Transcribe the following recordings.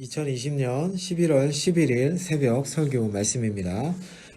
2020년 11월 11일 새벽 설교 말씀입니다.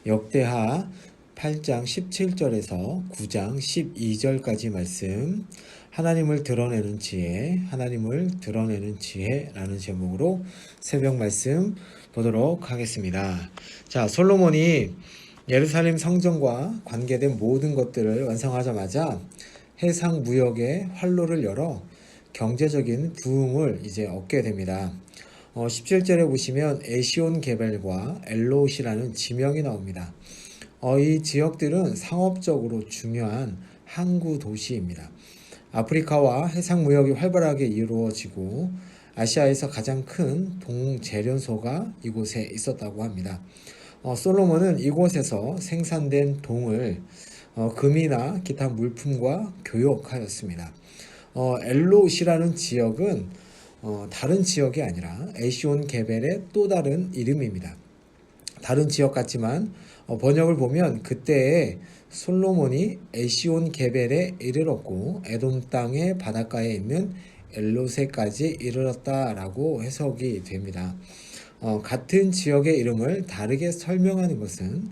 역대하 8장 17절에서 9장 12절까지 말씀, 하나님을 드러내는 지혜, 하나님을 드러내는 지혜라는 제목으로 새벽 말씀 보도록 하겠습니다. 자, 솔로몬이 예루살렘 성전과 관계된 모든 것들을 완성하자마자 해상 무역의 활로를 열어 경제적인 부흥을 이제 얻게 됩니다. 17절에 보시면 에시온 게벨과 엘롯이라는 지명이 나옵니다. 이 지역들은 상업적으로 중요한 항구 도시입니다. 아프리카와 해상 무역이 활발하게 이루어지고 아시아에서 가장 큰 동제련소가 이곳에 있었다고 합니다. 솔로몬은 이곳에서 생산된 동을 금이나 기타 물품과 교역하였습니다. 엘롯이라는 지역은 다른 지역이 아니라 에시온 게벨의 또 다른 이름입니다. 다른 지역 같지만 번역을 보면 그때에 솔로몬이 에시온 게벨에 이르렀고 에돔 땅의 바닷가에 있는 엘롯에까지 이르렀다라고 해석이 됩니다. 같은 지역의 이름을 다르게 설명하는 것은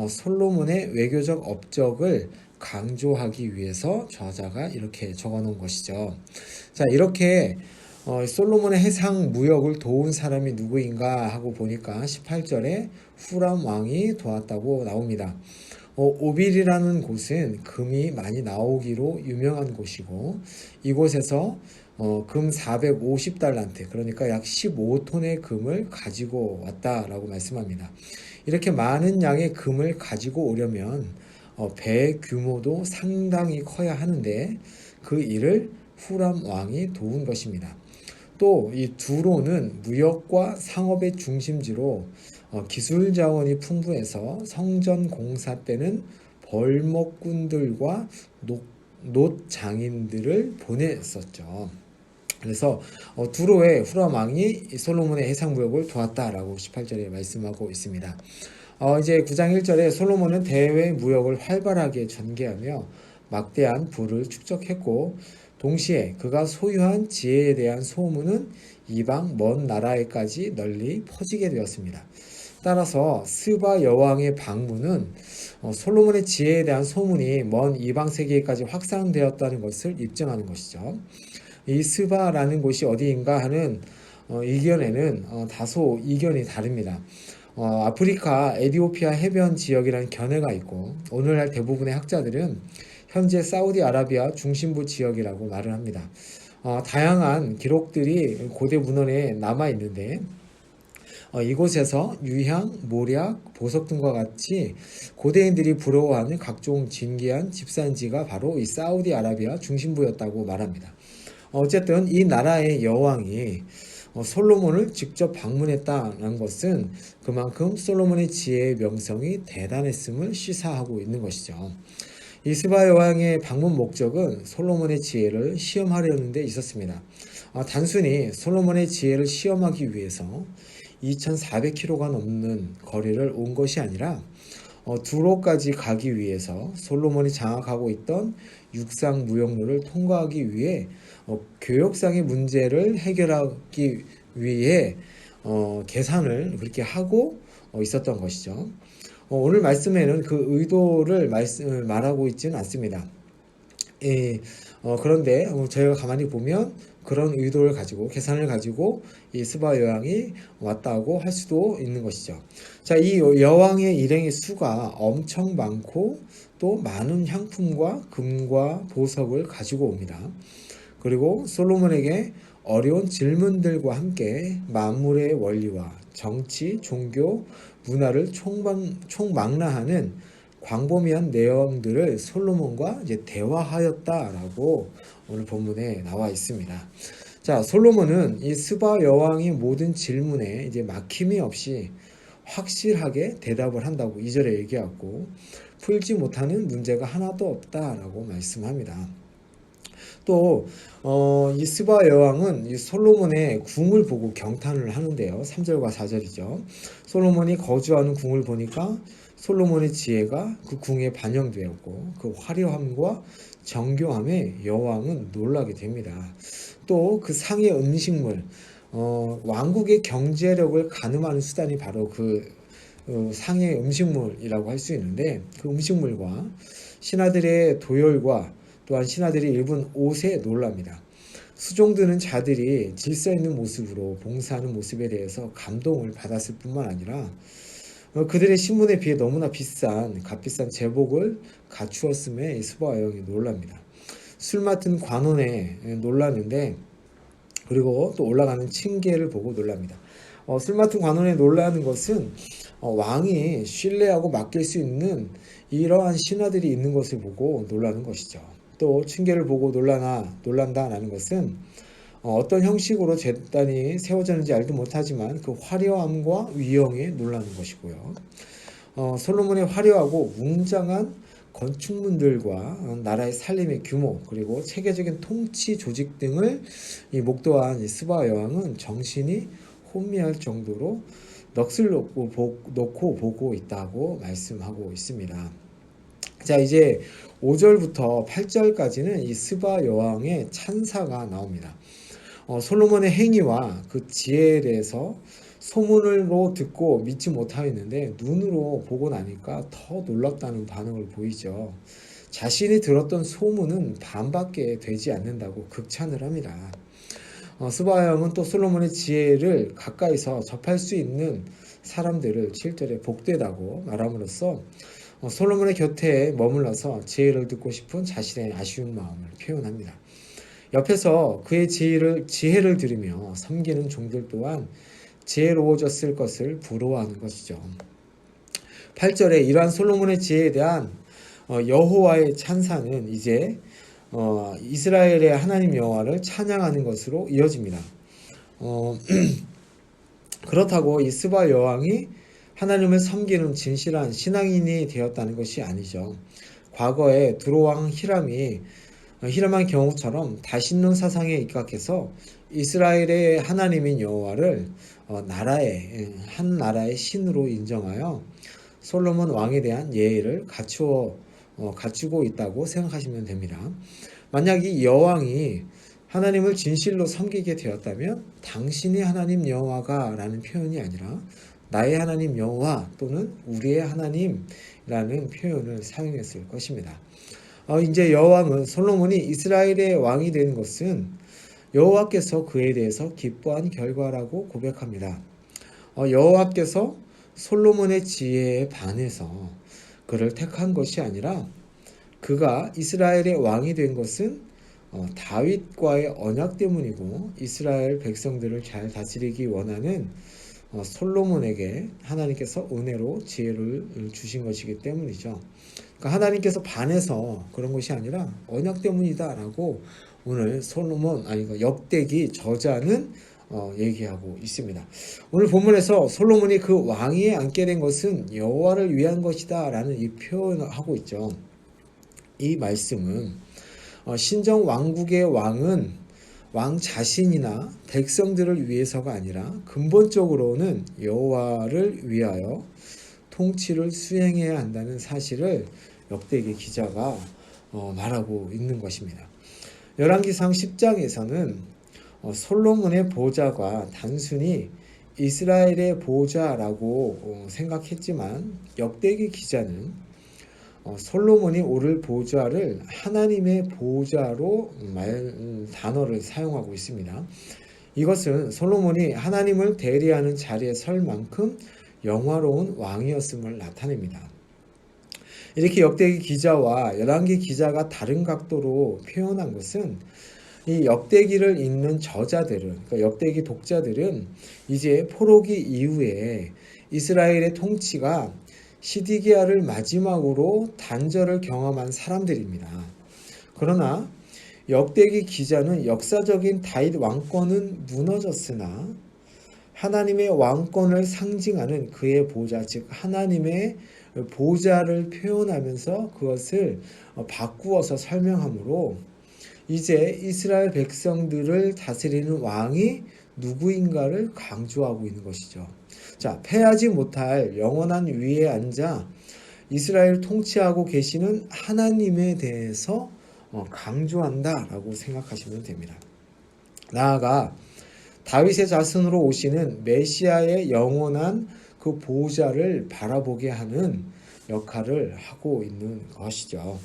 솔로몬의 외교적 업적을 강조하기 위해서 저자가 이렇게 적어놓은 것이죠. 자, 이렇게 솔로몬의 해상 무역을 도운 사람이 누구인가 하고 보니까 18절에 후람 왕이 도왔다고 나옵니다. 오빌이라는 곳은 금이 많이 나오기로 유명한 곳이고 이곳에서 금 450달란트, 그러니까 약 15톤의 금을 가지고 왔다라고 말씀합니다. 이렇게 많은 양의 금을 가지고 오려면 배 규모도 상당히 커야 하는데 그 일을 후람 왕이 도운 것입니다. 또 이 두로는 무역과 상업의 중심지로 기술 자원이 풍부해서 성전 공사 때는 벌목꾼들과 노장인들을 보냈었죠. 그래서 두로의 후람 왕이 솔로몬의 해상 무역을 도왔다라고 18절에 말씀하고 있습니다. 이제 9장 1절에 솔로몬은 대외 무역을 활발하게 전개하며 막대한 부를 축적했고 동시에 그가 소유한 지혜에 대한 소문은 이방 먼 나라에까지 널리 퍼지게 되었습니다. 따라서 스바 여왕의 방문은 솔로몬의 지혜에 대한 소문이 먼 이방 세계까지 확산되었다는 것을 입증하는 것이죠. 이 스바라는 곳이 어디인가 하는 의견에는 다소 이견이 다릅니다. 아프리카 에티오피아 해변 지역이라는 견해가 있고 오늘날 대부분의 학자들은 현재 사우디아라비아 중심부 지역이라고 말을 합니다. 다양한 기록들이 고대 문헌에 남아 있는데 이곳에서 유향, 모략, 보석 등과 같이 고대인들이 부러워하는 각종 진귀한 집산지가 바로 이 사우디아라비아 중심부였다고 말합니다. 어쨌든 이 나라의 여왕이 솔로몬을 직접 방문했다는 것은 그만큼 솔로몬의 지혜의 명성이 대단했음을 시사하고 있는 것이죠. 이 스바 여왕의 방문 목적은 솔로몬의 지혜를 시험하려는 데 있었습니다. 단순히 솔로몬의 지혜를 시험하기 위해서 2,400km가 넘는 거리를 온 것이 아니라 두로까지 가기 위해서 솔로몬이 장악하고 있던 육상 무역로를 통과하기 위해 교역상의 문제를 해결하기 위해 계산을 그렇게 하고 있었던 것이죠. 오늘 말씀에는 그 의도를 말하고 있지는 않습니다. 그런데 저희가 가만히 보면 그런 의도를 가지고 계산을 가지고 이 스바 여왕이 왔다고 할 수도 있는 것이죠. 자, 이 여왕의 일행의 수가 엄청 많고 또 많은 향품과 금과 보석을 가지고 옵니다. 그리고 솔로몬에게 어려운 질문들과 함께 만물의 원리와 정치, 종교, 문화를 총망라하는 광범위한 내용들을 솔로몬과 이제 대화하였다라고 오늘 본문에 나와 있습니다. 자, 솔로몬은 이 스바 여왕의 모든 질문에 이제 막힘이 없이 확실하게 대답을 한다고 2절에 얘기하고 풀지 못하는 문제가 하나도 없다라고 말씀합니다. 또 이 스바 여왕은 이 솔로몬의 궁을 보고 경탄을 하는데요. 3절과 4절이죠. 솔로몬이 거주하는 궁을 보니까 솔로몬의 지혜가 그 궁에 반영되었고 그 화려함과 정교함에 여왕은 놀라게 됩니다. 또 그 상의 음식물, 왕국의 경제력을 가늠하는 수단이 바로 상의 음식물이라고 할 수 있는데, 그 음식물과 신하들의 도열과 또한 신하들이 입은 옷에 놀랍니다. 수종드는 자들이 질서 있는 모습으로 봉사하는 모습에 대해서 감동을 받았을 뿐만 아니라 그들의 신분에 비해 너무나 값비싼 제복을 갖추었음에 스바와 여왕이 놀랍니다. 술 맡은 관원에 놀라는데, 그리고 또 올라가는 층계를 보고 놀랍니다. 술 맡은 관원에 놀라는 것은 왕이 신뢰하고 맡길 수 있는 이러한 신하들이 있는 것을 보고 놀라는 것이죠. 또 층계를 보고 놀란다라는 것은 어떤 형식으로 제단이 세워졌는지 알도 못하지만 그 화려함과 위형에 놀라는 것이고요. 솔로몬의 화려하고 웅장한 건축물들과 나라의 살림의 규모, 그리고 체계적인 통치 조직 등을 목도한 스바 여왕은 정신이 혼미할 정도로 넋을 놓고 보고 있다고 말씀하고 있습니다. 자, 이제 5절부터 8절까지는 이 스바 여왕의 찬사가 나옵니다. 솔로몬의 행위와 그 지혜에 대해서 소문으로 듣고 믿지 못하였는데 눈으로 보고 나니까 더 놀랍다는 반응을 보이죠. 자신이 들었던 소문은 반밖에 되지 않는다고 극찬을 합니다. 스바 여왕은 또 솔로몬의 지혜를 가까이서 접할 수 있는 사람들을 7절에 복되다고 말함으로써 솔로몬의 곁에 머물러서 지혜를 듣고 싶은 자신의 아쉬운 마음을 표현합니다. 옆에서 그의 지혜를 들으며 섬기는 종들 또한 지혜로워졌을 것을 부러워하는 것이죠. 8절에 이러한 솔로몬의 지혜에 대한 여호와의 찬사는 이제 이스라엘의 하나님 여호와를 찬양하는 것으로 이어집니다. 그렇다고 이 스바 여왕이 하나님을 섬기는 진실한 신앙인이 되었다는 것이 아니죠. 과거에 두로왕 히람한 경우처럼 다신론 사상에 입각해서 이스라엘의 하나님인 여호와를 한 나라의 신으로 인정하여 솔로몬 왕에 대한 예의를 갖추고 있다고 생각하시면 됩니다. 만약 이 여왕이 하나님을 진실로 섬기게 되었다면 당신이 하나님 여호와가 라는 표현이 아니라 나의 하나님 여호와 또는 우리의 하나님이라는 표현을 사용했을 것입니다. 이제 여왕은 솔로몬이 이스라엘의 왕이 된 것은 여호와께서 그에 대해서 기뻐한 결과라고 고백합니다. 여호와께서 솔로몬의 지혜에 반해서 그를 택한 것이 아니라 그가 이스라엘의 왕이 된 것은 다윗과의 언약 때문이고 이스라엘 백성들을 잘 다스리기 원하는 솔로몬에게 하나님께서 은혜로 지혜를 주신 것이기 때문이죠. 그러니까 하나님께서 반해서 그런 것이 아니라 언약 때문이다라고 오늘 역대기 저자는 얘기하고 있습니다. 오늘 본문에서 솔로몬이 그 왕위에 앉게 된 것은 여호와를 위한 것이다 라는 이 표현을 하고 있죠. 이 말씀은 신정 왕국의 왕은 왕 자신이나 백성들을 위해서가 아니라 근본적으로는 여호와를 위하여 통치를 수행해야 한다는 사실을 역대기 기자가 말하고 있는 것입니다. 열왕기상 10장에서는 솔로몬의 보좌가 단순히 이스라엘의 보좌라고 생각했지만 역대기 기자는 솔로몬이 오를 보좌를 하나님의 보좌로 단어를 사용하고 있습니다. 이것은 솔로몬이 하나님을 대리하는 자리에 설 만큼 영화로운 왕이었음을 나타냅니다. 이렇게 역대기 기자와 열왕기 기자가 다른 각도로 표현한 것은 이 역대기를 읽는 저자들은, 그러니까 역대기 독자들은 이제 포로기 이후에 이스라엘의 통치가 시디기야를 마지막으로 단절을 경험한 사람들입니다. 그러나 역대기 기자는 역사적인 다윗 왕권은 무너졌으나 하나님의 왕권을 상징하는 그의 보좌, 즉 하나님의 보좌를 표현하면서 그것을 바꾸어서 설명하므로 이제 이스라엘 백성들을 다스리는 왕이 누구인가를 강조하고 있는 것이죠. 자, 패하지 못할 영원한 위에 앉아 이스라엘 통치하고 계시는 하나님에 대해서 강조한다라고 생각하시면 됩니다. 나아가 다윗의 자손으로 오시는 메시아의 영원한 그 보호자를 바라보게 하는 역할을 하고 있는 것이죠.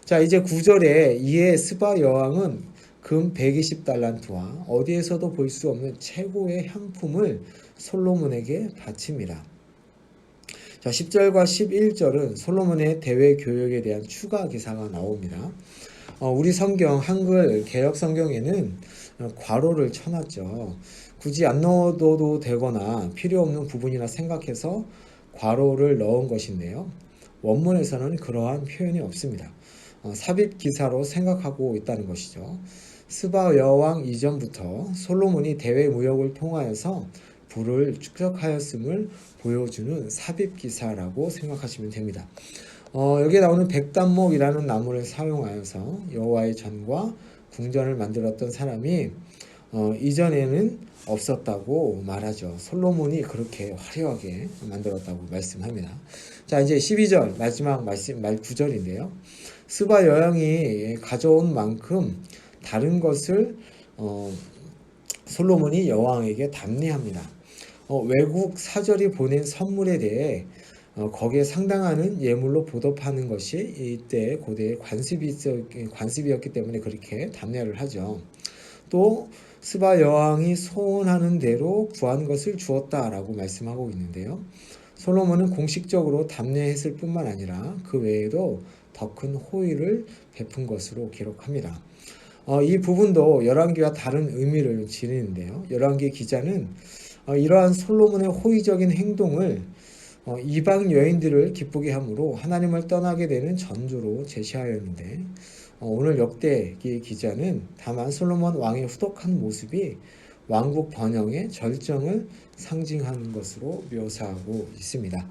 자, 이제 9절에 이에 스바 여왕은 금 120달란트와 어디에서도 볼 수 없는 최고의 향품을 솔로몬에게 바칩니다. 자, 10절과 11절은 솔로몬의 대외 교역에 대한 추가 기사가 나옵니다. 우리 성경 한글 개역 성경에는 괄호를 쳐놨죠. 굳이 안 넣어도 되거나 필요 없는 부분이나 생각해서 괄호를 넣은 것인데요. 원문에서는 그러한 표현이 없습니다. 삽입 기사로 생각하고 있다는 것이죠. 스바 여왕 이전부터 솔로몬이 대외 무역을 통하여서 부를 축적하였음을 보여주는 삽입 기사라고 생각하시면 됩니다. 여기에 나오는 백단목이라는 나무를 사용하여서 여호와의 전과 궁전을 만들었던 사람이 이전에는 없었다고 말하죠. 솔로몬이 그렇게 화려하게 만들었다고 말씀합니다. 자, 이제 12절 마지막 말씀 말 9절인데요. 스바 여왕이 가져온 만큼 다른 것을 솔로몬이 여왕에게 답례합니다. 외국 사절이 보낸 선물에 대해 거기에 상당하는 예물로 보답하는 것이 이때 고대의 관습이었기 때문에 그렇게 답례를 하죠. 또 스바 여왕이 소원하는 대로 구한 것을 주었다라고 말씀하고 있는데요. 솔로몬은 공식적으로 답례했을 뿐만 아니라 그 외에도 더 큰 호의를 베푼 것으로 기록합니다. 이 부분도 열왕기와 다른 의미를 지니는데요. 열왕기 기자는 이러한 솔로몬의 호의적인 행동을 이방 여인들을 기쁘게 함으로 하나님을 떠나게 되는 전조로 제시하였는데 오늘 역대기 기자는 다만 솔로몬 왕의 후덕한 모습이 왕국 번영의 절정을 상징하는 것으로 묘사하고 있습니다.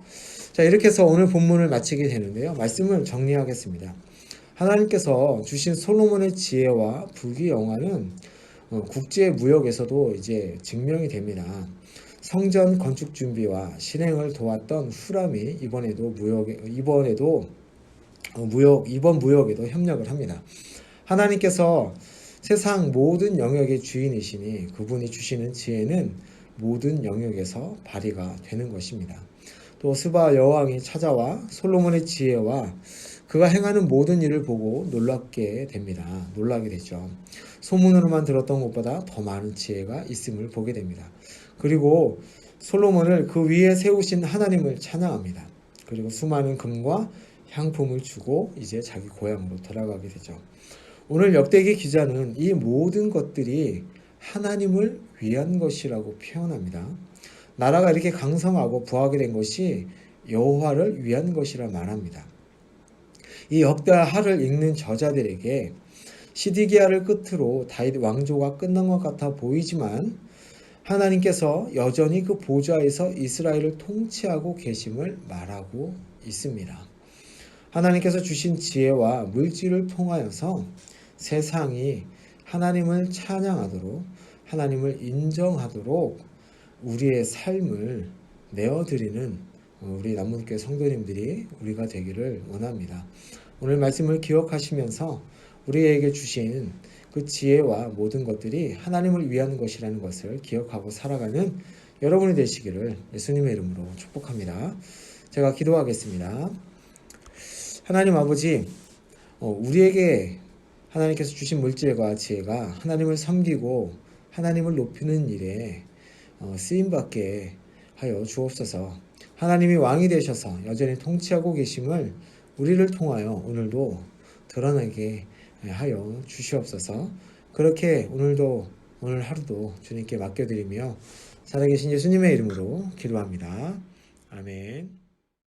자, 이렇게 해서 오늘 본문을 마치게 되는데요. 말씀을 정리하겠습니다. 하나님께서 주신 솔로몬의 지혜와 불기 영화는 국제 무역에서도 이제 증명이 됩니다. 성전 건축 준비와 실행을 도왔던 후람이 이번 무역에도 협력을 합니다. 하나님께서 세상 모든 영역의 주인이시니 그분이 주시는 지혜는 모든 영역에서 발휘가 되는 것입니다. 또 스바 여왕이 찾아와 솔로몬의 지혜와 그가 행하는 모든 일을 보고 놀라게 되죠. 소문으로만 들었던 것보다 더 많은 지혜가 있음을 보게 됩니다. 그리고 솔로몬을 그 위에 세우신 하나님을 찬양합니다. 그리고 수많은 금과 향품을 주고 이제 자기 고향으로 돌아가게 되죠. 오늘 역대기 기자는 이 모든 것들이 하나님을 위한 것이라고 표현합니다. 나라가 이렇게 강성하고 부하게 된 것이 여호와를 위한 것이라 말합니다. 이 역대하를 읽는 저자들에게 시디기야를 끝으로 다윗 왕조가 끝난 것 같아 보이지만 하나님께서 여전히 그 보좌에서 이스라엘을 통치하고 계심을 말하고 있습니다. 하나님께서 주신 지혜와 물질을 통하여서 세상이 하나님을 찬양하도록 하나님을 인정하도록 우리의 삶을 내어드리는 우리 남문교회 성도님들이 우리가 되기를 원합니다. 오늘 말씀을 기억하시면서 우리에게 주신 그 지혜와 모든 것들이 하나님을 위한 것이라는 것을 기억하고 살아가는 여러분이 되시기를 예수님의 이름으로 축복합니다. 제가 기도하겠습니다. 하나님 아버지, 우리에게 하나님께서 주신 물질과 지혜가 하나님을 섬기고 하나님을 높이는 일에 쓰임받게 하여 주옵소서. 하나님이 왕이 되셔서 여전히 통치하고 계심을 우리를 통하여 오늘도 드러나게 하여 주시옵소서. 그렇게 오늘 하루도 주님께 맡겨드리며 살아계신 예수님의 이름으로 기도합니다. 아멘.